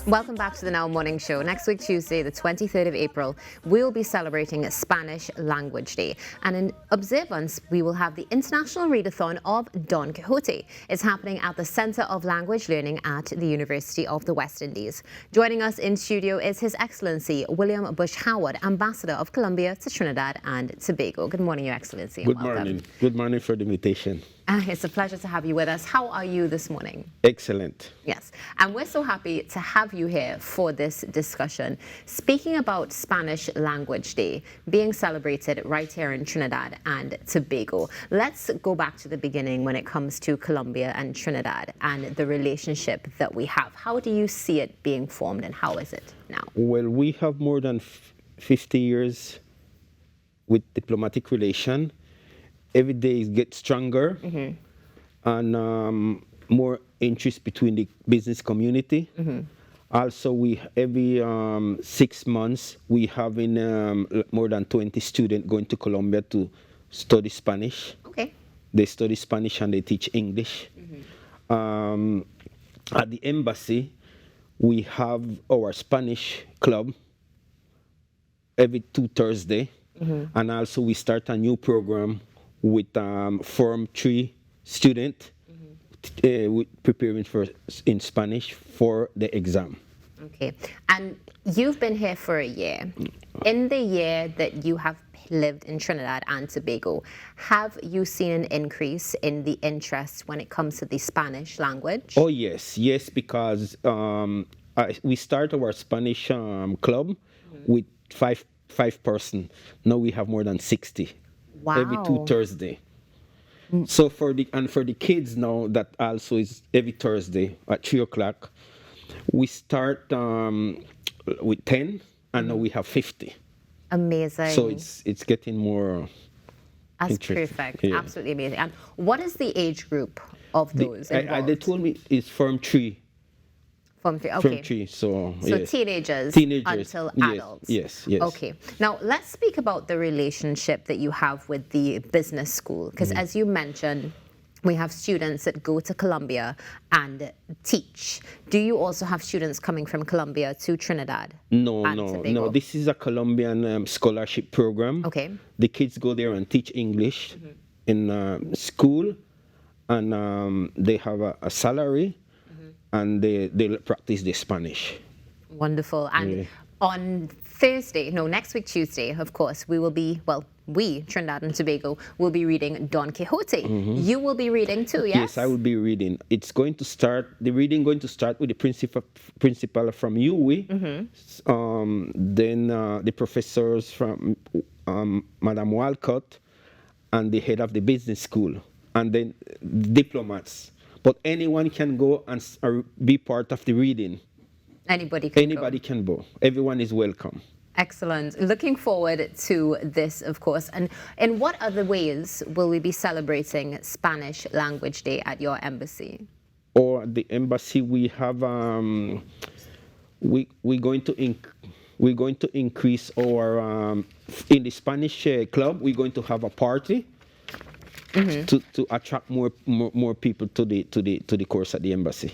Welcome back to the Now Morning Show. Next week, Tuesday, the 23rd of April, we'll be celebrating Spanish Language Day. And in observance, we will have the International Readathon of Don Quixote. It's happening at the Center of Language Learning at the University of the West Indies. Joining us in studio is His Excellency William Bush Howard, Ambassador of Colombia to Trinidad and Tobago. Good morning, Your Excellency. Good morning. Good morning for the invitation. It's a pleasure to have you with us. How are you this morning? Excellent. Yes, and we're so happy to have you here for this discussion. Speaking about Spanish Language Day being celebrated right here in Trinidad and Tobago, let's go back to the beginning when it comes to Colombia and Trinidad and the relationship that we have. How do you see it being formed and how is it now? Well, we have more than 50 years with diplomatic relation. Every day it gets stronger and more interest between the business community. Also, we every 6 months we having more than 20 students going to Colombia to study Spanish. Okay. They study Spanish and they teach English. At the embassy, we have our Spanish club every 2 Thursdays, and also we start a new program with Form 3 student preparing in Spanish for the exam. Okay, and you've been here for a year. In the year that you have lived in Trinidad and Tobago, have you seen an increase in the interest when it comes to the Spanish language? Oh yes, because we start our Spanish club with five person. Now we have more than 60. Wow. Every 2 Thursdays. So for the kids now, that also is every Thursday at 3 o'clock. We start with 10, and now we have 50. Amazing. So it's getting more. That's perfect. Yeah. Absolutely amazing. And what is the age group of those involved? They told me it's Form 3. Form 3, okay. Form 3, so yes. Teenagers until adults. Yes. Okay. Now, let's speak about the relationship that you have with the business school. Because as you mentioned, we have students that go to Colombia and teach. Do you also have students coming from Colombia to Trinidad? No. This is a Colombian scholarship program. Okay. The kids go there and teach English in school, and they have a salary. And they practice the Spanish. Wonderful. And on next week, Tuesday, of course, we will be, we, Trinidad and Tobago, will be reading Don Quixote. You will be reading too, yes? Yes, I will be reading. It's going to start, the reading going to start with the principal from UWI, then the professors from Madam Walcott, and the head of the business school, and then diplomats. But anyone can go and be part of the reading. Anybody can go. Everyone is welcome. Excellent. Looking forward to this, of course. And in what other ways will we be celebrating Spanish Language Day at your embassy? Or at the embassy, we have we're going to increase our in the Spanish club. We're going to have a party. To attract more people to the course at the embassy.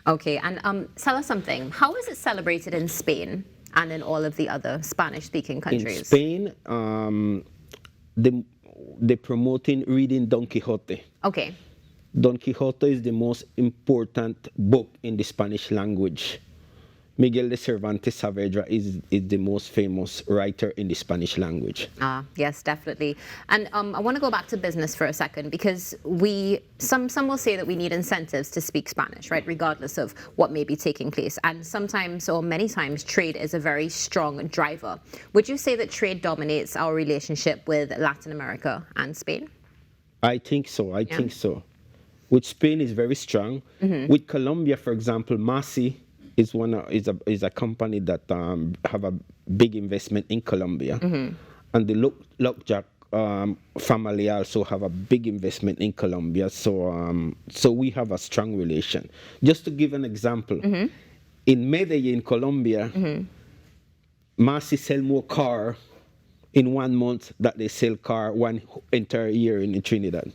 Okay, and tell us something. How is it celebrated in Spain and in all of the other Spanish-speaking countries? In Spain, they're promoting reading Don Quixote. Okay. Don Quixote is the most important book in the Spanish language. Miguel de Cervantes Saavedra is the most famous writer in the Spanish language. Yes, definitely. And I want to go back to business for a second, because some will say that we need incentives to speak Spanish, right, regardless of what may be taking place. And sometimes, or many times, trade is a very strong driver. Would you say that trade dominates our relationship with Latin America and Spain? I think so. I think so. With Spain is very strong. With Colombia, for example, Masi is a company that have a big investment in Colombia, and the Lockjack family also have a big investment in Colombia. So we have a strong relation. Just to give an example, in Medellin, Colombia, Masi sell more car in 1 month that they sell car one entire year in Trinidad.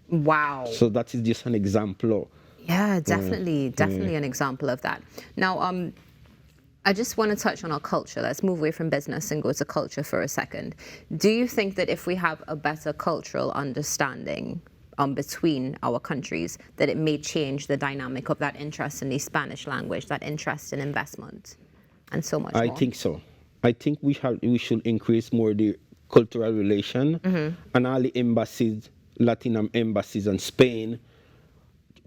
Wow. So that is just an example. Yeah, definitely an example of that. Now, I just want to touch on our culture. Let's move away from business and go to culture for a second. Do you think that if we have a better cultural understanding between our countries, that it may change the dynamic of that interest in the Spanish language, that interest in investment, and so much more? I think so. I think we should increase more the cultural relation, and all the embassies, Latin embassies in Spain,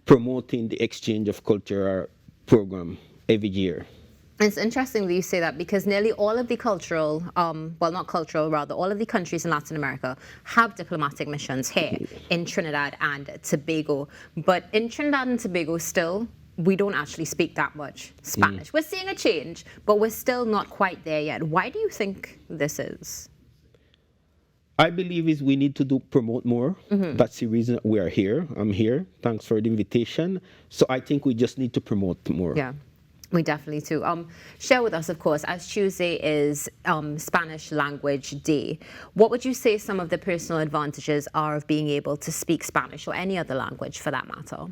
promoting the exchange of cultural program every year. It's interesting that you say that, because nearly all of the cultural, well, not cultural, rather, all of the countries in Latin America have diplomatic missions here in Trinidad and Tobago. But in Trinidad and Tobago, still, we don't actually speak that much Spanish. We're seeing a change, but we're still not quite there yet. Why do you think this is? I believe is we need to promote more. That's the reason we are here. I'm here. Thanks for the invitation. So I think we just need to promote more. Yeah. We definitely do. Share with us, of course, as Tuesday is Spanish Language Day, what would you say some of the personal advantages are of being able to speak Spanish, or any other language for that matter?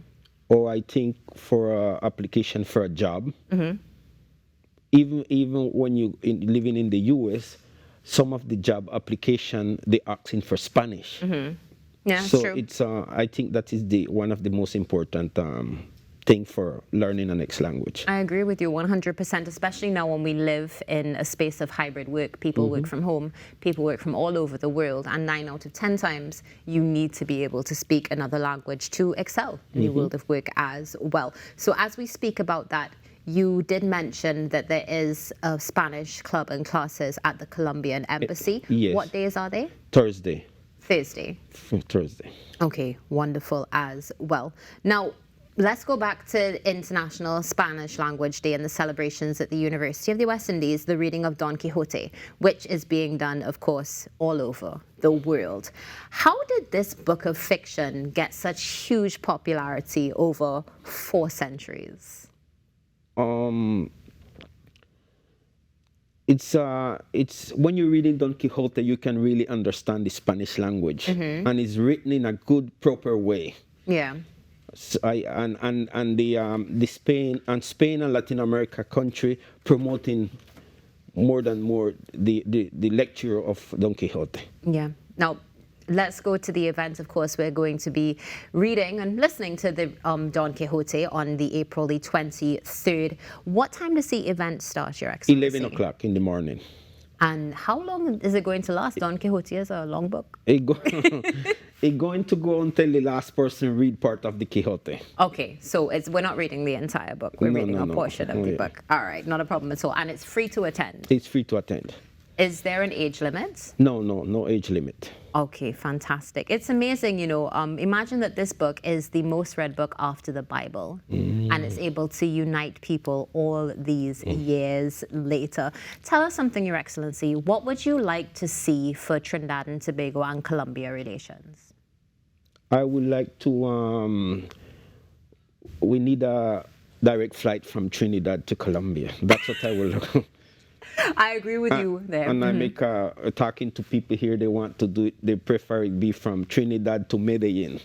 Or I think for application for a job, even when you living in the U.S., some of the job application they asking for Spanish. Yeah, so true. it's I think that is one of the most important thing for learning a next language. I agree with you 100%, especially now when we live in a space of hybrid work. People work from home, people work from all over the world, and 9 out of 10 times you need to be able to speak another language to excel in the world of work as well. So as we speak about that, you did mention that there is a Spanish club and classes at the Colombian embassy. Yes. What days are they? Thursday. Thursday. Okay, wonderful as well. Now, let's go back to International Spanish Language Day and the celebrations at the University of the West Indies, the reading of Don Quixote, which is being done, of course, all over the world. How did this book of fiction get such huge popularity over 4 centuries? It's when you're reading Don Quixote, you can really understand the Spanish language, and it's written in a good, proper way. Yeah. So the Spain and Latin America country promoting more the lecture of Don Quixote. Yeah. Now, let's go to the event. Of course, we're going to be reading and listening to the Don Quixote on the April the 23rd. What time does the event start, Your Excellency? 11 o'clock in the morning. And how long is it going to last? Don Quixote is a long book. It's going to go until the last person read part of the Quixote. Okay, so we're not reading the entire book. We're reading a portion of the book. All right, not a problem at all. And it's free to attend. It's free to attend. Is there an age limit? No age limit. Okay, fantastic. It's amazing, you know. Imagine that this book is the most read book after the Bible, and it's able to unite people all these years later. Tell us something, Your Excellency. What would you like to see for Trinidad and Tobago and Colombia relations? I would like to. We need a direct flight from Trinidad to Colombia. That's what I will look. I agree with you there. And I make talking to people here, they want to do it, they prefer it be from Trinidad to Medellin.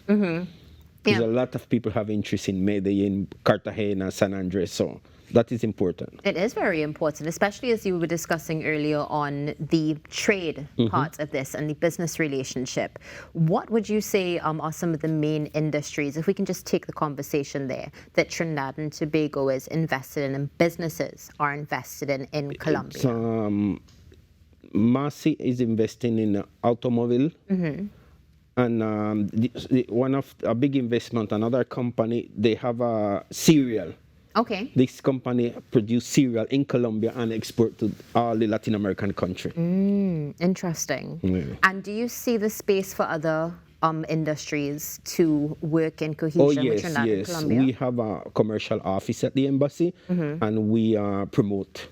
There's a lot of people have interest in Medellin, Cartagena, San Andres, so that is important. It is very important, especially as you were discussing earlier on the trade part of this and the business relationship. What would you say are some of the main industries, if we can just take the conversation there, that Trinidad and Tobago is invested in and businesses are invested in Colombia? Masi is investing in automobile. And one of a big investment, another company, they have a cereal. Okay. This company produce cereal in Colombia and export to all the Latin American country. Interesting. Yeah. And do you see the space for other industries to work in cohesion with Trinidad and Colombia? We have a commercial office at the embassy, and we promote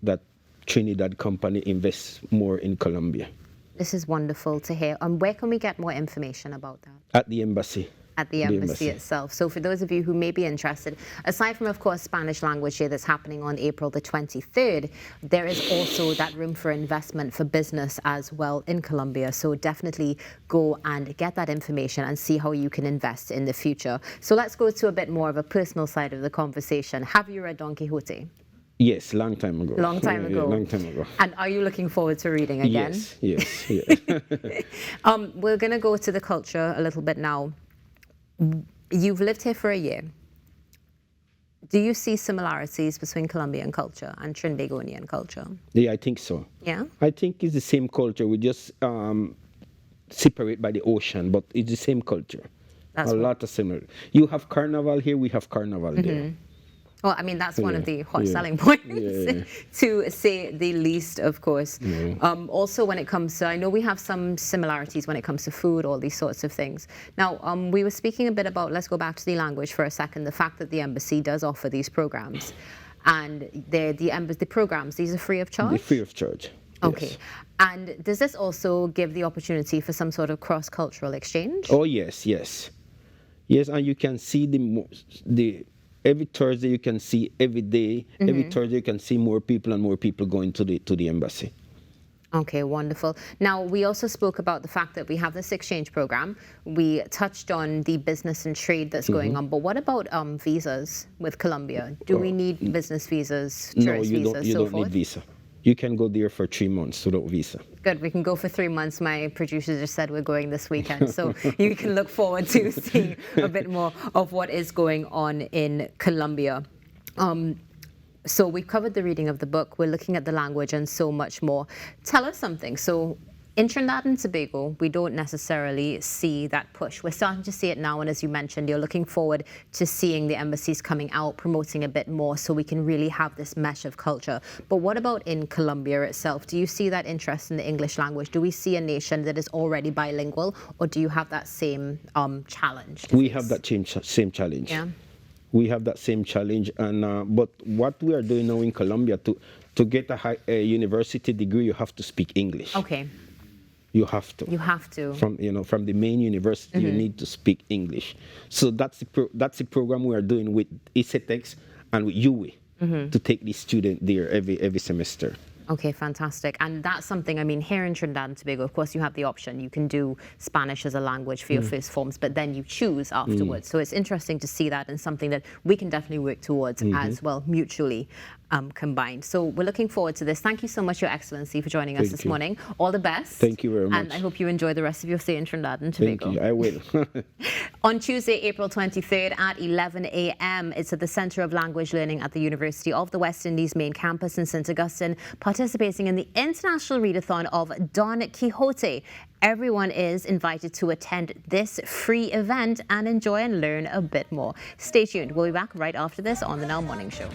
that Trinidad company invests more in Colombia. This is wonderful to hear. And where can we get more information about that? At the embassy. At the embassy itself. So for those of you who may be interested, aside from, of course, Spanish Language Day that's happening on April the 23rd, there is also that room for investment for business as well in Colombia. So definitely go and get that information and see how you can invest in the future. So let's go to a bit more of a personal side of the conversation. Have you read Don Quixote? Yes, long time ago. Long time ago. Long time ago. And are you looking forward to reading again? Yes. We're going to go to the culture a little bit now. You've lived here for a year. Do you see similarities between Colombian culture and Trinbagonian culture? Yeah, I think so. Yeah? I think it's the same culture. We just separate by the ocean, but it's the same culture. That's a lot of similar. You have carnival here, we have carnival there. Well, I mean, that's one of the hot selling points, to say the least, of course. Also, when it comes to, I know we have some similarities when it comes to food, all these sorts of things. Now, we were speaking a bit about, let's go back to the language for a second, the fact that the embassy does offer these programs. And the programs, these are free of charge? They're free of charge. Okay. Yes. And does this also give the opportunity for some sort of cross-cultural exchange? Oh, yes. Yes, and you can see the every Thursday you can see every day. Every Thursday you can see more people and more people going to the embassy. Okay, wonderful. Now, we also spoke about the fact that we have this exchange program. We touched on the business and trade that's going on, but what about visas with Colombia? Do we need business visas, tourist visas, you so don't forth? need visa. You can go there for 3 months without visa. Good, we can go for 3 months. My producer just said we're going this weekend, so you can look forward to seeing a bit more of what is going on in Colombia. So we've covered the reading of the book, we're looking at the language and so much more. Tell us something. So in Trinidad and Tobago, we don't necessarily see that push. We're starting to see it now, and as you mentioned, you're looking forward to seeing the embassies coming out, promoting a bit more so we can really have this mesh of culture. But what about in Colombia itself? Do you see that interest in the English language? Do we see a nation that is already bilingual, or do you have that same challenge? We have that same challenge. Yeah. We have that same challenge, and but what we are doing now in Colombia, to get a university degree, you have to speak English. Okay. You have to. You have to. From the main university, you need to speak English. So that's the program we are doing with ICETEX and with UWE to take the student there every semester. Okay, fantastic. And that's something, I mean, here in Trinidad and Tobago, of course, you have the option. You can do Spanish as a language for your first forms, but then you choose afterwards. So it's interesting to see that, and something that we can definitely work towards as well, mutually combined. So we're looking forward to this. Thank you so much, Your Excellency, for joining us this morning. All the best. Thank you very much. And I hope you enjoy the rest of your stay in Trinidad and Tobago. Thank you. I will. On Tuesday, April 23rd at 11 a.m., it's at the Center of Language Learning at the University of the West Indies main campus in St. Augustine, participating in the International Readathon of Don Quixote. Everyone is invited to attend this free event and enjoy and learn a bit more. Stay tuned. We'll be back right after this on the Now Morning Show.